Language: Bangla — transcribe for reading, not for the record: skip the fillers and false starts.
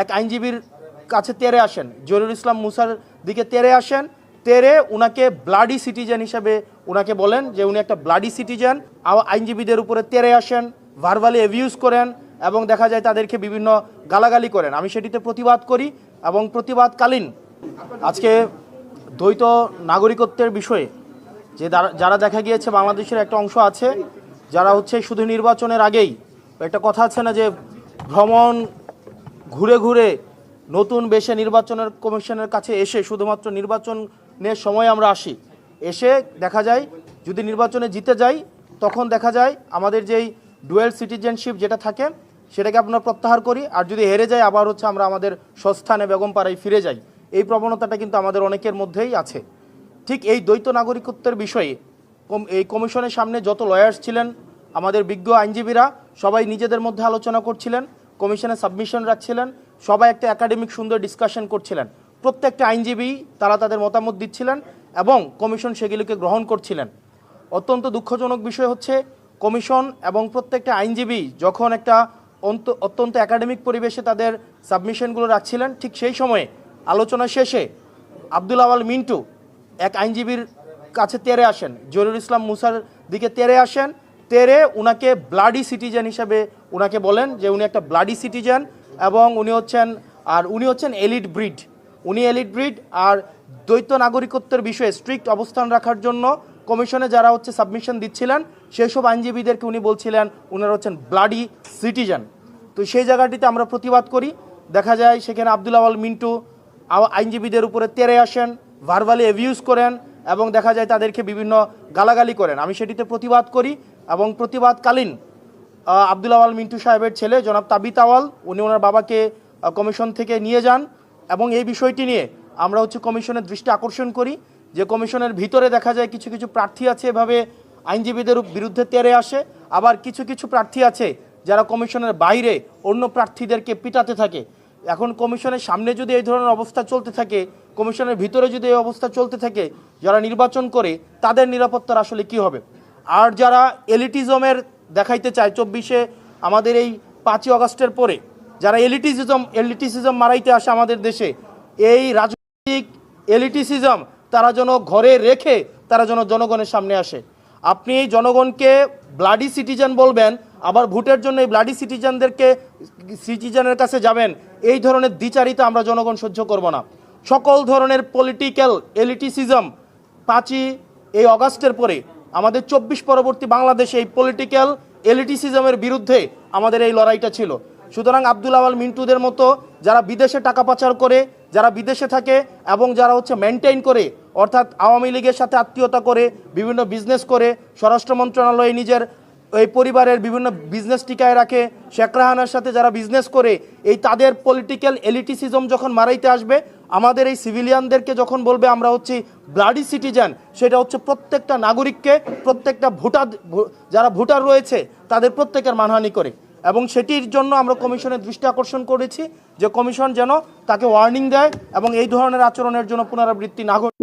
এক আইনজীবীর কাছে তেরে আসেন, জহিরুল ইসলাম মুসার দিকে তেরে আসেন, তেরে উনাকে ব্লাডি সিটিজেন হিসেবে উনাকে বলেন যে উনি একটা ব্লাডি সিটিজেন। আইনজীবীদের উপরে তেরে আসেন, ভার্বালি অ্যাবিউজ করেন এবং দেখা যায় তাদেরকে বিভিন্ন গালাগালি করেন। আমি সেটিতে প্রতিবাদ করি এবং প্রতিবাদকালীন আজকে দ্বৈত নাগরিকত্বের বিষয়ে যে যারা দেখা গিয়েছে বাংলাদেশের একটা অংশ আছে যারা হচ্ছে শুধু নির্বাচনের আগেই, একটা কথা আছে না যে ভ্রমণ ঘুরে ঘুরে নতুন বেশে নির্বাচনের কমিশনের কাছে এসে শুধুমাত্র নির্বাচনের সময় আমরা আসি, এসে দেখা যায় যদি নির্বাচনে জিতে যাই তখন দেখা যায় আমাদের যেই ডুয়েল সিটিজেনশিপ যেটা থাকে সেটাকে আমরা প্রত্যাহার করি, আর যদি হেরে যাই আবার হচ্ছে আমরা আমাদের স্বস্থানে বেগমপাড়ায় ফিরে যাই। এই প্রবণতাটা কিন্তু আমাদের অনেকের মধ্যেই আছে। ঠিক এই দ্বৈত নাগরিকত্বের বিষয়ে এই কমিশনের সামনে যত লয়ার্স ছিলেন, আমাদের বিজ্ঞ আইনজীবীরা সবাই নিজেদের মধ্যে আলোচনা করছিলেন, কমিশনে সাবমিশন রাখছিলেন, সবাই একটা একাডেমিক সুন্দর ডিসকাশন করছিলেন। প্রত্যেকটা আইনজীবী তারা তাদের মতামত দিচ্ছিলেন এবং কমিশন সেগুলিকে গ্রহণ করছিলেন। অত্যন্ত দুঃখজনক বিষয় হচ্ছে কমিশন এবং প্রত্যেকটা আইনজীবী যখন একটা অত্যন্ত একাডেমিক পরিবেশে তাদের সাবমিশনগুলো রাখছিলেন, ঠিক সেই সময়ে আলোচনা শেষে আব্দুল আওয়াল মিন্টু এক আইনজীবীর কাছে তেরে আসেন, জহিরুল ইসলাম মুসার দিকে তেরে আসেন, তেরে উনাকে ব্লাডি সিটিজেন হিসেবে উনাকে বলেন যে উনি একটা ব্লাডি সিটিজেন এবং উনি হচ্ছেন এলিট ব্রিড। উনি এলিট ব্রিড। আর দ্বৈত নাগরিকত্বের বিষয়ে স্ট্রিক্ট অবস্থান রাখার জন্য কমিশনে যারা হচ্ছে সাবমিশন দিচ্ছিলেন সেই সব আইনজীবীদেরকে উনি বলছিলেন ওনারা হচ্ছেন ব্লাডি সিটিজেন। তো সেই জায়গাটিতে আমরা প্রতিবাদ করি। দেখা যায় সেখানে আব্দুল আওয়াল মিন্টু আইনজীবীদের উপরে তেরে আসেন, ভার্বালি অ্যাবিউজ করেন এবং দেখা যায় তাদেরকে বিভিন্ন গালাগালি করেন। আমি সেটিতে প্রতিবাদ করি এবং প্রতিবাদকালীন আব্দুল আওয়াল মিন্টু সাহেবের ছেলে জনাব তাবিত আওয়াল উনি ওনার বাবাকে কমিশন থেকে নিয়ে যান এবং এই বিষয়টি নিয়ে আমরা হচ্ছে কমিশনের দৃষ্টি আকর্ষণ করি যে কমিশনের ভিতরে দেখা যায় কিছু কিছু প্রার্থী আছে এভাবে আইনজীবীদের বিরুদ্ধে তেরে আসে, আবার কিছু কিছু প্রার্থী আছে যারা কমিশনের বাইরে অন্য প্রার্থীদেরকে পিটাতে থাকে। এখন কমিশনের সামনে যদি এই ধরনের অবস্থা চলতে থাকে, কমিশনের ভিতরে যদি এই অবস্থা চলতে থাকে, যারা নির্বাচন করে তাদের নিরাপত্তার আসলে কি হবে? আর যারা এলিটিজমের দেখাইতে চায় 24-এ আমাদের এই 5ই আগস্টের পরে যারা এলিটিসিজম মারাইতে আসে আমাদের দেশে, এই রাজনৈতিক এলিটিসিজম তারা যেন ঘরে রেখে তারা যেন জনগণের সামনে আসে। আপনি জনগণকে ব্লাডি সিটিজেন বলবেন, আবার ভোটের জন্য এই ব্লাডি সিটিজেনের কাছে যাবেন, এই ধরনের দ্বিচারিতা আমরা জনগণ সহ্য করব না। সকল ধরনের পলিটিক্যাল এলিটিসিজম 5ই এই আগস্টের পরে আমাদের 24 পরবর্তী বাংলাদেশে এই পলিটিক্যাল এলিটিসিজমের বিরুদ্ধে আমাদের এই লড়াইটা ছিল। সুতরাং আব্দুল আওয়াল মিন্টুদের মতো যারা বিদেশে টাকা পাচার করে, যারা বিদেশে থাকে এবং যারা হচ্ছে মেনটেইন করে, অর্থাৎ আওয়ামী লীগের সাথে আত্মীয়তা করে বিভিন্ন বিজনেস করে, স্বরাষ্ট্র মন্ত্রণালয়ে নিজের এই পরিবারের বিভিন্ন বিজনেস টিকায় রাখে, শেখ রাহানার সাথে যারা বিজনেস করে, এই তাদের পলিটিক্যাল এলিটিসিজম যখন মারাইতে আসবে, আমাদের এই সিভিলিয়ানদেরকে যখন বলবে আমরা হচ্ছি ব্লাডি সিটিজেন, সেটা হচ্ছে প্রত্যেকটা নাগরিককে, প্রত্যেকটা যারা ভোটার রয়েছে তাদের প্রত্যেকের মানহানি করে। এবং সেটির জন্য আমরা কমিশনের দৃষ্টি আকর্ষণ করেছি যে কমিশন যেন তাকে ওয়ার্নিং দেয় এবং এই ধরনের আচরণের জন্য পুনরাবৃত্তি না ঘটে।